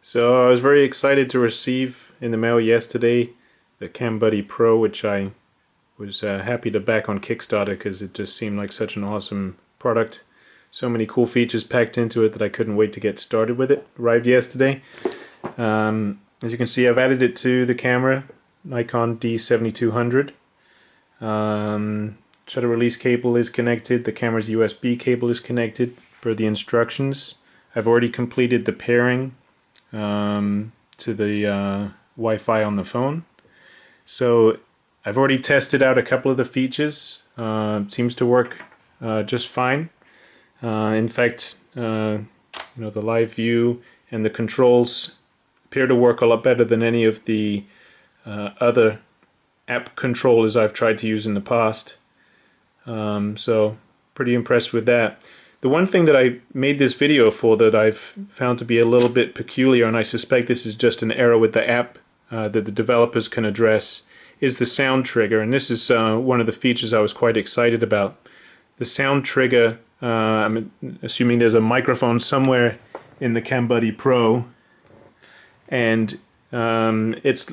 So I was very excited to receive in the mail yesterday the CamBuddy Pro, which I was happy to back on Kickstarter because it just seemed like such an awesome product. So many cool features packed into it that I couldn't wait to get started with it. Arrived yesterday. As you can see, I've added it to the camera, Nikon D7200. Shutter release cable is connected. The camera's USB cable is connected per the instructions. I've already completed the pairing to the Wi-Fi on the phone. So I've already tested out a couple of the features. It seems to work just fine. In fact, the live view and the controls appear to work a lot better than any of the other app controllers I've tried to use in the past. So pretty impressed with that. The one thing that I made this video for that I've found to be a little bit peculiar, and I suspect this is just an error with the app that the developers can address, is the sound trigger. And this is one of the features I was quite excited about. The sound trigger, I'm assuming there's a microphone somewhere in the CamBuddy Pro, and it's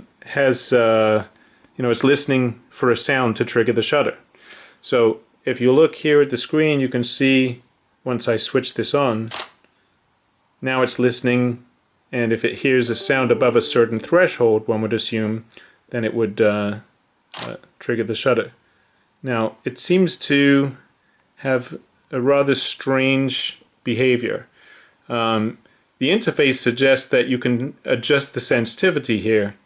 listening for a sound to trigger the shutter. So if you look here at the screen, you can see once I switch this on, now it's listening, and if it hears a sound above a certain threshold, one would assume, then it would trigger the shutter. Now, it seems to have a rather strange behavior. The interface suggests that you can adjust the sensitivity here.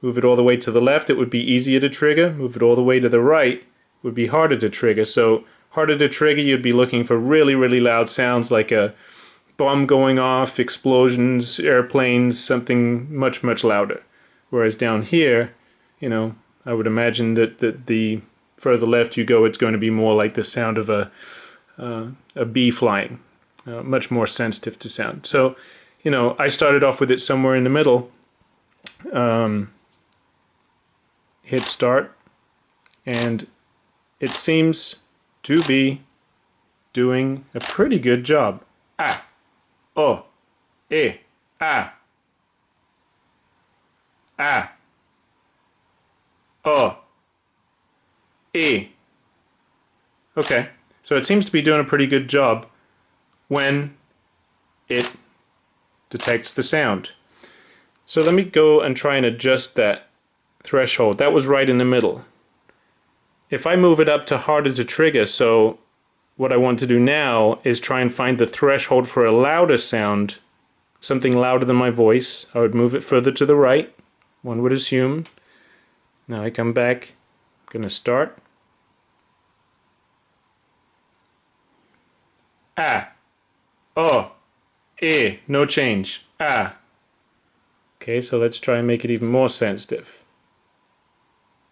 Move it all the way to the left, it would be easier to trigger. Move it all the way to the right, it would be harder to trigger. So harder to trigger, you'd be looking for really, really loud sounds like a bomb going off, explosions, airplanes, something much, much louder. Whereas down here, I would imagine that the further left you go, it's going to be more like the sound of a bee flying, much more sensitive to sound. So, I started off with it somewhere in the middle. Hit start, and it seems to be doing a pretty good job. Ah, oh, eh, ah, ah, oh, eh. Okay, so it seems to be doing a pretty good job when it detects the sound. So let me go and try and adjust that threshold. That was right in the middle. If I move it up to harder to trigger, so what I want to do now is try and find the threshold for a louder sound, something louder than my voice. I would move it further to the right, one would assume. Now I come back, I'm going to start. Ah, oh, eh, no change. Ah. Okay, so let's try and make it even more sensitive.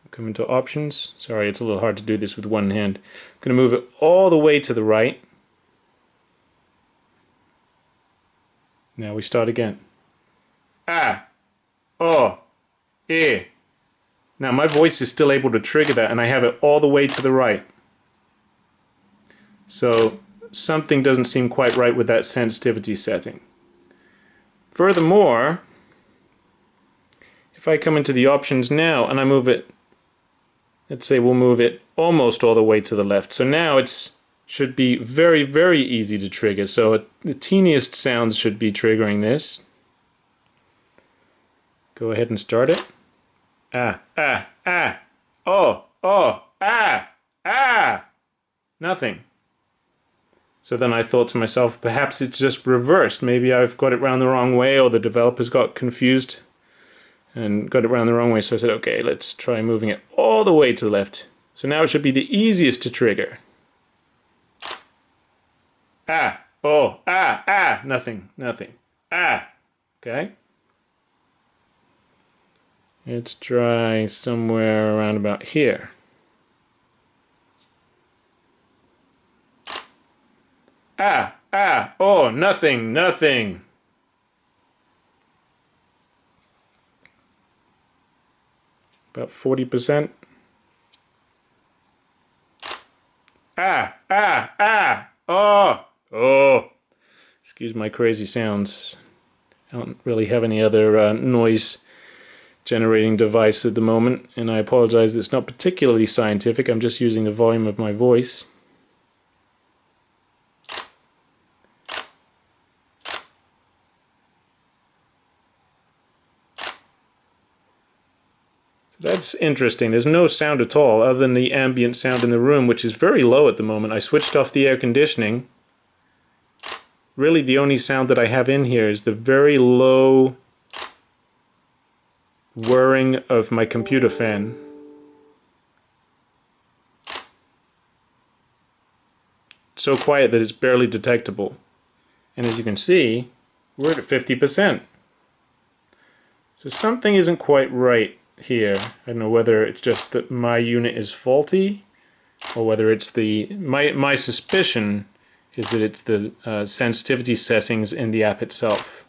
Come into options. Sorry, it's a little hard to do this with one hand. I'm going to move it all the way to the right. Now we start again. Ah, oh, eh. Now my voice is still able to trigger that, and I have it all the way to the right. So something doesn't seem quite right with that sensitivity setting. Furthermore, if I come into the options now and I move it, let's say we'll move it almost all the way to the left. So now it should be very, very easy to trigger. So the teeniest sounds should be triggering this. Go ahead and start it. Ah, ah, ah. Oh, oh, ah, ah. Nothing. So then I thought to myself, perhaps it's just reversed. Maybe I've got it round the wrong way, or the developers got confused and got it around the wrong way. So I said, okay, let's try moving it all the way to the left. So now it should be the easiest to trigger. Ah, oh, ah, ah, nothing, nothing. Ah, okay. Let's try somewhere around about here. Ah, ah, oh, nothing, nothing. About 40%. Ah, ah, ah, oh, oh. Excuse my crazy sounds. I don't really have any other noise generating device at the moment, and I apologize that it's not particularly scientific. I'm just using the volume of my voice. That's interesting. There's no sound at all other than the ambient sound in the room, which is very low at the moment. I switched off the air conditioning. Really the only sound that I have in here is the very low whirring of my computer fan. So quiet that it's barely detectable. And as you can see, we're at 50%. So something isn't quite right here. I don't know whether it's just that my unit is faulty, or whether it's my suspicion is that it's the sensitivity settings in the app itself.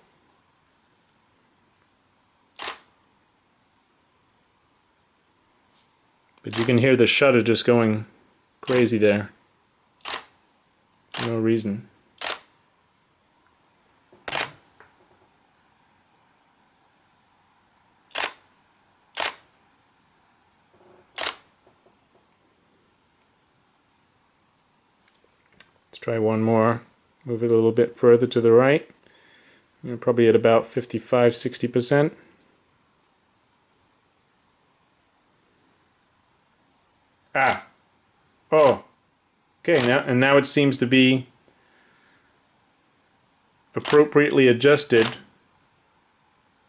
But you can hear the shutter just going crazy there. No reason. Let's try one more. Move it a little bit further to the right. We're probably at about 55–60%. Ah! Oh! Okay, now it seems to be appropriately adjusted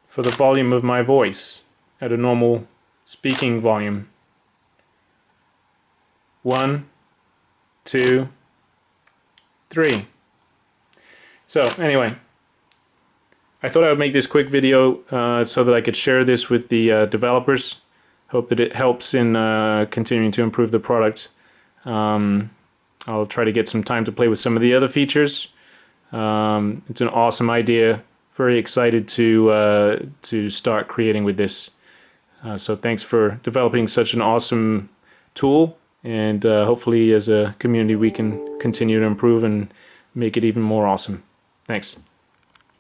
for the volume of my voice at a normal speaking volume. 1, 2, 3. So anyway, I thought I would make this quick video so that I could share this with the developers. Hope that it helps in continuing to improve the product. I'll try to get some time to play with some of the other features. It's an awesome idea. Very excited to start creating with this. So thanks for developing such an awesome tool, and hopefully as a community we can continue to improve and make it even more awesome. Thanks.